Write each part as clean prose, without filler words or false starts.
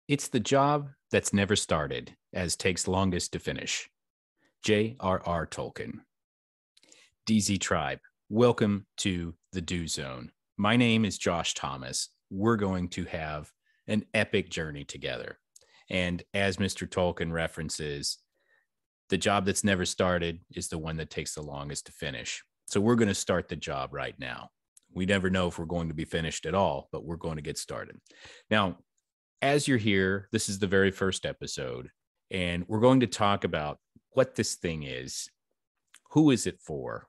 It's the job that's never started, as takes longest to finish. J.R.R. Tolkien. DZ Tribe, welcome to the Do Zone. My name is Josh Thomas. We're going to have an epic journey together. And as Mr. Tolkien references, the job that's never started is the one that takes the longest to finish. So we're going to start the job right now. We never know if we're going to be finished at all, but we're going to get started. Now, as you're here, this is the very first episode, and we're going to talk about what this thing is, who is it for,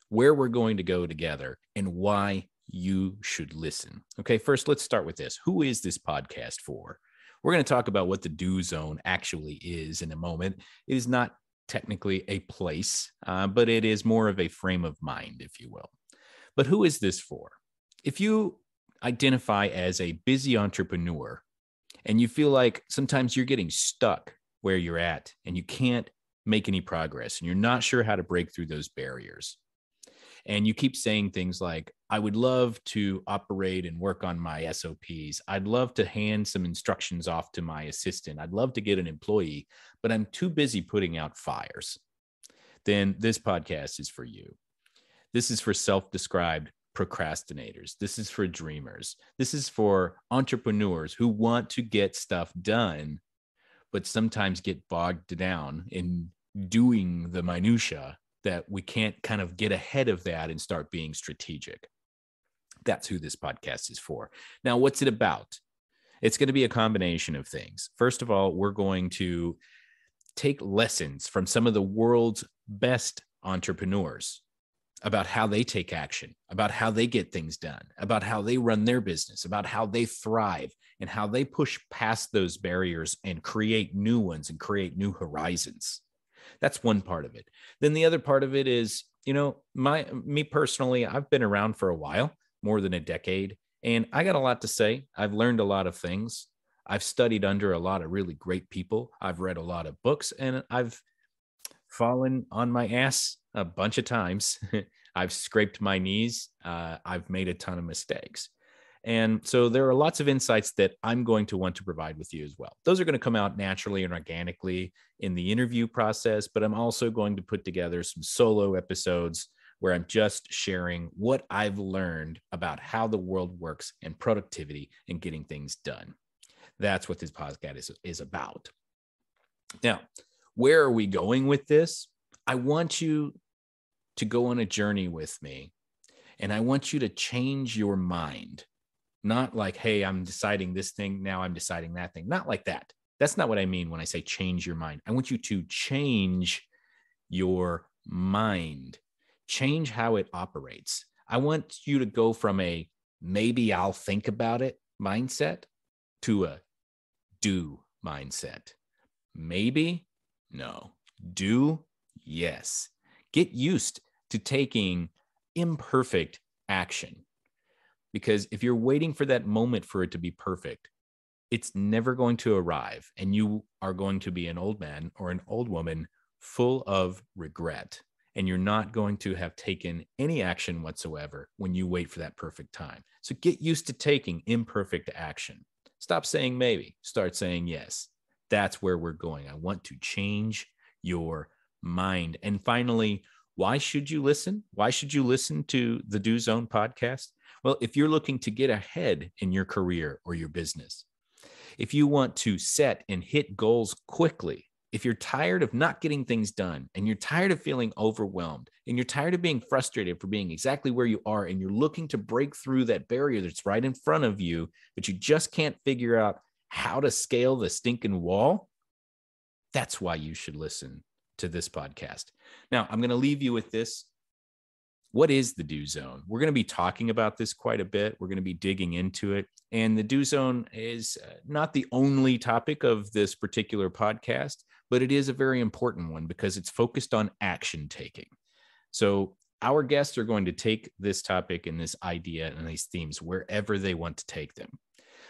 where we're going to go together, and why you should listen. Okay, first, let's start with this. Who is this podcast for? We're going to talk about what the Do Zone actually is in a moment. It is not technically a place, but it is more of a frame of mind, if you will. But who is this for? If you identify as a busy entrepreneur, and you feel like sometimes you're getting stuck where you're at and you can't make any progress and you're not sure how to break through those barriers. And you keep saying things like, I would love to operate and work on my SOPs. I'd love to hand some instructions off to my assistant. I'd love to get an employee, but I'm too busy putting out fires. Then this podcast is for you. This is for self-described procrastinators. This is for dreamers. This is for entrepreneurs who want to get stuff done, but sometimes get bogged down in doing the minutia that we can't kind of get ahead of that and start being strategic. That's who this podcast is for. Now, what's it about? It's going to be a combination of things. First of all, we're going to take lessons from some of the world's best entrepreneurs about how they take action, about how they get things done, about how they run their business, about how they thrive, and how they push past those barriers and create new ones and create new horizons. That's one part of it. Then the other part of it is, me personally, I've been around for a while, more than a decade, and I got a lot to say. I've learned a lot of things. I've studied under a lot of really great people. I've read a lot of books, and I've fallen on my ass a bunch of times. I've scraped my knees. I've made a ton of mistakes. And so there are lots of insights that I'm going to want to provide with you as well. Those are going to come out naturally and organically in the interview process, but I'm also going to put together some solo episodes where I'm just sharing what I've learned about how the world works and productivity and getting things done. That's what this podcast is about. Now, where are we going with this? I want you to go on a journey with me, and I want you to change your mind. Not like, hey, I'm deciding this thing, now I'm deciding that thing. Not like that. That's not what I mean when I say change your mind. I want you to change your mind, change how it operates. I want you to go from a maybe I'll think about it mindset to a do mindset. Maybe, no. Do, yes. Get used to taking imperfect action. Because if you're waiting for that moment for it to be perfect, it's never going to arrive. And you are going to be an old man or an old woman full of regret. And you're not going to have taken any action whatsoever when you wait for that perfect time. So get used to taking imperfect action. Stop saying maybe, start saying yes. That's where we're going. I want to change your mind. And finally, why should you listen? Why should you listen to the Do Zone podcast? Well, if you're looking to get ahead in your career or your business, if you want to set and hit goals quickly, if you're tired of not getting things done and you're tired of feeling overwhelmed and you're tired of being frustrated for being exactly where you are and you're looking to break through that barrier that's right in front of you, but you just can't figure out how to scale the stinking wall, that's why you should listen to this podcast. Now, I'm going to leave you with this. What is the Do Zone? We're going to be talking about this quite a bit. We're going to be digging into it. And the Do Zone is not the only topic of this particular podcast, but it is a very important one because it's focused on action taking. So our guests are going to take this topic and this idea and these themes wherever they want to take them.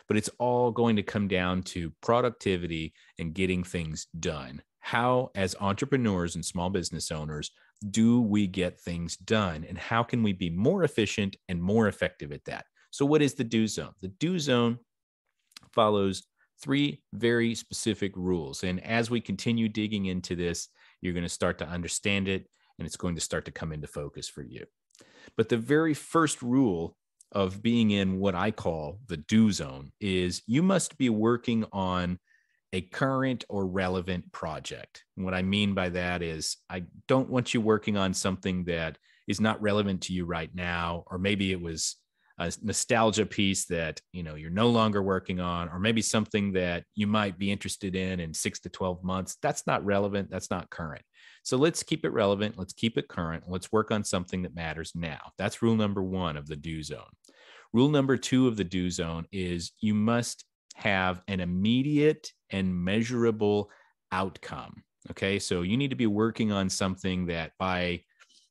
But it's all going to come down to productivity and getting things done. How, as entrepreneurs and small business owners, do we get things done? And how can we be more efficient and more effective at that? So what is the Do Zone? The Do Zone follows Three very specific rules. And as we continue digging into this, you're going to start to understand it, and it's going to start to come into focus for you. But the very first rule of being in what I call the do zone is you must be working on a current or relevant project. And what I mean by that is I don't want you working on something that is not relevant to you right now, or maybe it was a nostalgia piece that you're no longer working on, or maybe something that you might be interested in 6 to 12 months. That's not relevant. That's not current. So let's keep it relevant. Let's keep it current. Let's work on something that matters now. That's rule number 1 of the do zone. Rule number 2 of the do zone is you must have an immediate and measurable outcome. Okay. So you need to be working on something that by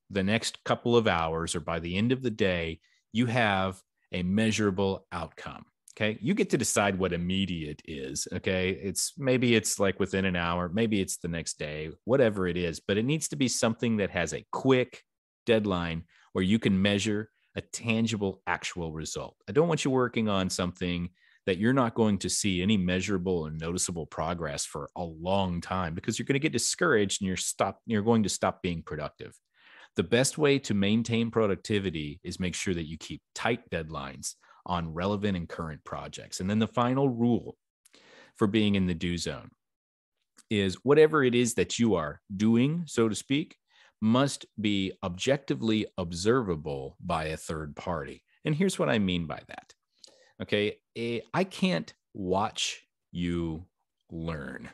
the next couple of hours or by the end of the day, you have a measurable outcome. Okay. You get to decide what immediate is. Okay. Maybe it's like within an hour, maybe it's the next day, whatever it is, but it needs to be something that has a quick deadline where you can measure a tangible, actual result. I don't want you working on something that you're not going to see any measurable and noticeable progress for a long time, because you're going to get discouraged and you're going to stop being productive. The best way to maintain productivity is make sure that you keep tight deadlines on relevant and current projects. And then the final rule for being in the do zone is whatever it is that you are doing, so to speak, must be objectively observable by a third party. And here's what I mean by that. Okay, I can't watch you learn.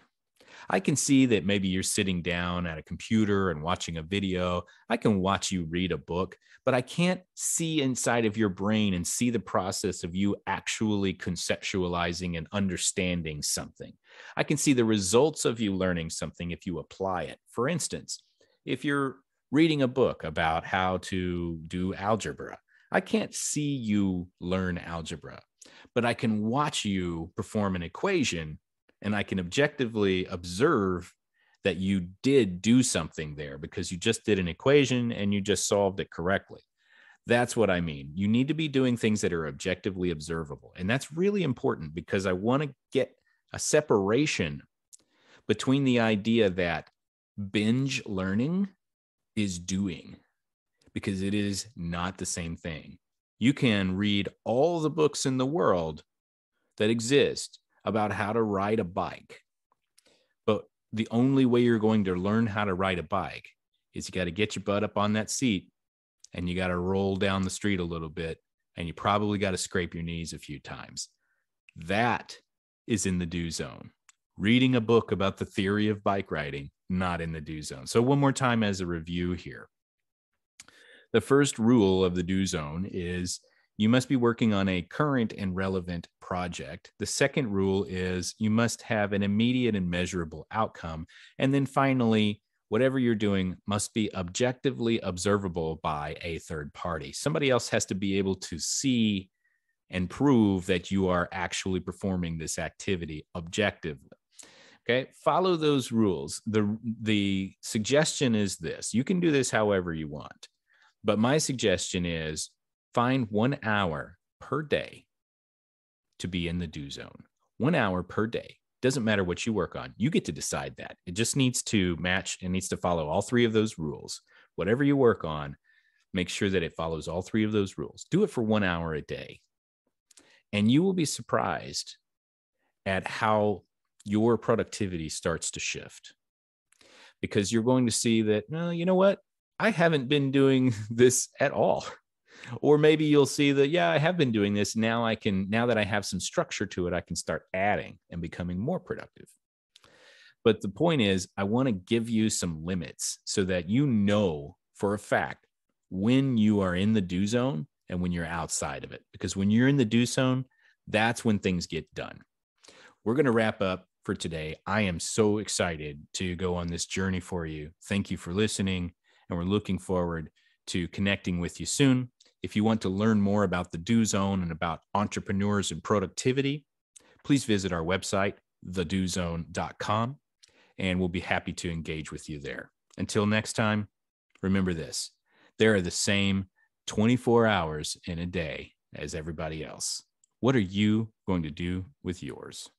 I can see that maybe you're sitting down at a computer and watching a video. I can watch you read a book, but I can't see inside of your brain and see the process of you actually conceptualizing and understanding something. I can see the results of you learning something if you apply it. For instance, if you're reading a book about how to do algebra, I can't see you learn algebra, but I can watch you perform an equation, and I can objectively observe that you did do something there because you just did an equation and you just solved it correctly. That's what I mean. You need to be doing things that are objectively observable. And that's really important because I want to get a separation between the idea that binge learning is doing, because it is not the same thing. You can read all the books in the world that exist about how to ride a bike, but the only way you're going to learn how to ride a bike is you got to get your butt up on that seat and you got to roll down the street a little bit, and you probably got to scrape your knees a few times. That is in the do zone. Reading a book about the theory of bike riding, not in the do zone. So one more time as a review here. The first rule of the do zone is you must be working on a current and relevant project. The second rule is you must have an immediate and measurable outcome. And then finally, whatever you're doing must be objectively observable by a third party. Somebody else has to be able to see and prove that you are actually performing this activity objectively. Okay, follow those rules. The suggestion is this: you can do this however you want, but my suggestion is find 1 hour per day to be in the do zone. 1 hour per day. Doesn't matter what you work on. You get to decide that. It just needs to match and needs to follow all three of those rules. Whatever you work on, make sure that it follows all three of those rules. Do it for 1 hour a day. And you will be surprised at how your productivity starts to shift, because you're going to see that, no, you know what? I haven't been doing this at all. Or maybe you'll see that, yeah, I have been doing this. Now that I have some structure to it, I can start adding and becoming more productive. But the point is, I want to give you some limits so that you know for a fact when you are in the do zone and when you're outside of it. Because when you're in the do zone, that's when things get done. We're going to wrap up for today. I am so excited to go on this journey for you. Thank you for listening, and we're looking forward to connecting with you soon. If you want to learn more about the Do Zone and about entrepreneurs and productivity, please visit our website, thedozone.com, and we'll be happy to engage with you there. Until next time, remember this: there are the same 24 hours in a day as everybody else. What are you going to do with yours?